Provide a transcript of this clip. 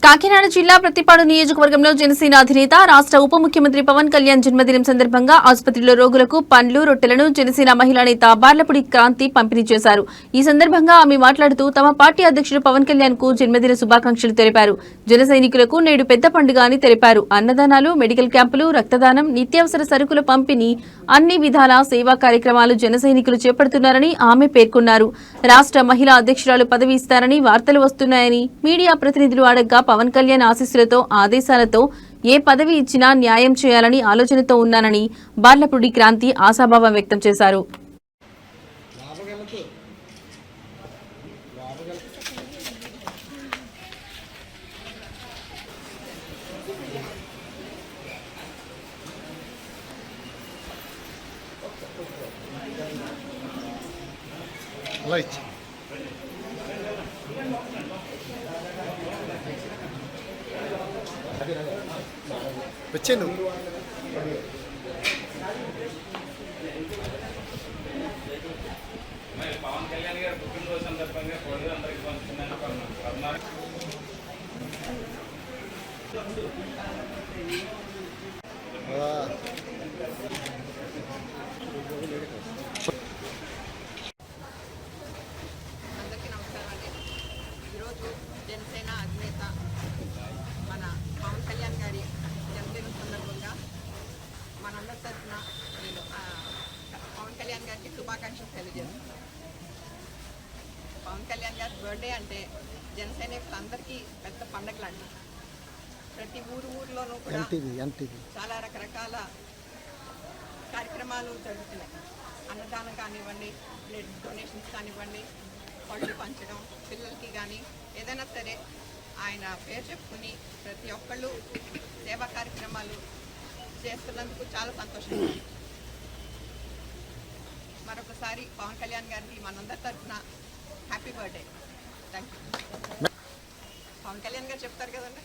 కాకినాడ జిల్లా ప్రతిపాడు నియోజకవర్గంలో జనసేన అధినేత రాష్ట్ర ఉప ముఖ్యమంత్రి పవన్ కళ్యాణ్ జన్మదినం సందర్భంగా ఆసుపత్రిలో రోగులకు పండ్లు రొట్టెలను జనసేన మహిళా నేత బార్లపూడి క్రాంతి పంపిణీ చేశారు. ఈ సందర్భంగా ఆమె మాట్లాడుతూ తమ పార్టీ అధ్యక్షుడు పవన్ కళ్యాణ్ కు జన్మదిన శుభాకాంక్షలు తెలిపారు. జన సైనికులకు నేడు పెద్ద పండుగ అని తెలిపారు. అన్నదానాలు, మెడికల్ క్యాంపులు, రక్తదానం, నిత్యావసర సరుకుల పంపిణీ, అన్ని విధాల సేవా కార్యక్రమాలు జన సైనికులు చేపడుతున్నారని ఆమె పేర్కొన్నారు. రాష్ట్ర మహిళా అధ్యక్షురాలు పదవి ఇస్తారని వార్తలు వస్తున్నాయని మీడియా ప్రతినిధులు అడగ్గా పవన్ కళ్యాణ్ ఆశీస్సులతో ఆదేశాలతో ఏ పదవి ఇచ్చినా న్యాయం చేయాలని ఆలోచనతో ఉన్నానని బార్లపూడి క్రాంతి ఆశాభావం వ్యక్తం చేశారు. వచ్చాను పవన్ కళ్యాణ్ గారు పుట్టినరోజు సందర్భంగా కోడి అందరికి పంచుతున్నాను. అందరికీ నమస్కారం అండి. ఈరోజు జనసేన అధినేత మన పవన్ కళ్యాణ్ గారి జన్మదినం సందర్భంగా మనందరి తరఫున నేను పవన్ కళ్యాణ్ గారికి శుభాకాంక్షలు తెలియజేస్తున్నాను. పవన్ కళ్యాణ్ గారి బర్త్డే అంటే జనసైనికులందరికీ పెద్ద పండగ లాంటి. ప్రతి ఊర్లోనూ కూడా చాలా రకరకాల కార్యక్రమాలు జరుగుతున్నాయి. అన్నదానం కానివ్వండి, బ్లడ్ డొనేషన్స్ కానివ్వండి, పళ్ళు పంచడం, పిల్లలకి కానీ ఏదైనా సరే ఆయన పేరు చెప్పుకుని ప్రతి ఒక్కళ్ళు సేవా కార్యక్రమాలు చేస్తున్నందుకు చాలా సంతోషంగా ఉంది. మరొకసారి పవన్ కళ్యాణ్ గారికి మనందరి తరఫున happy birthday. Thank you. Pawan Kalyan గారు చెప్తారు కదండి.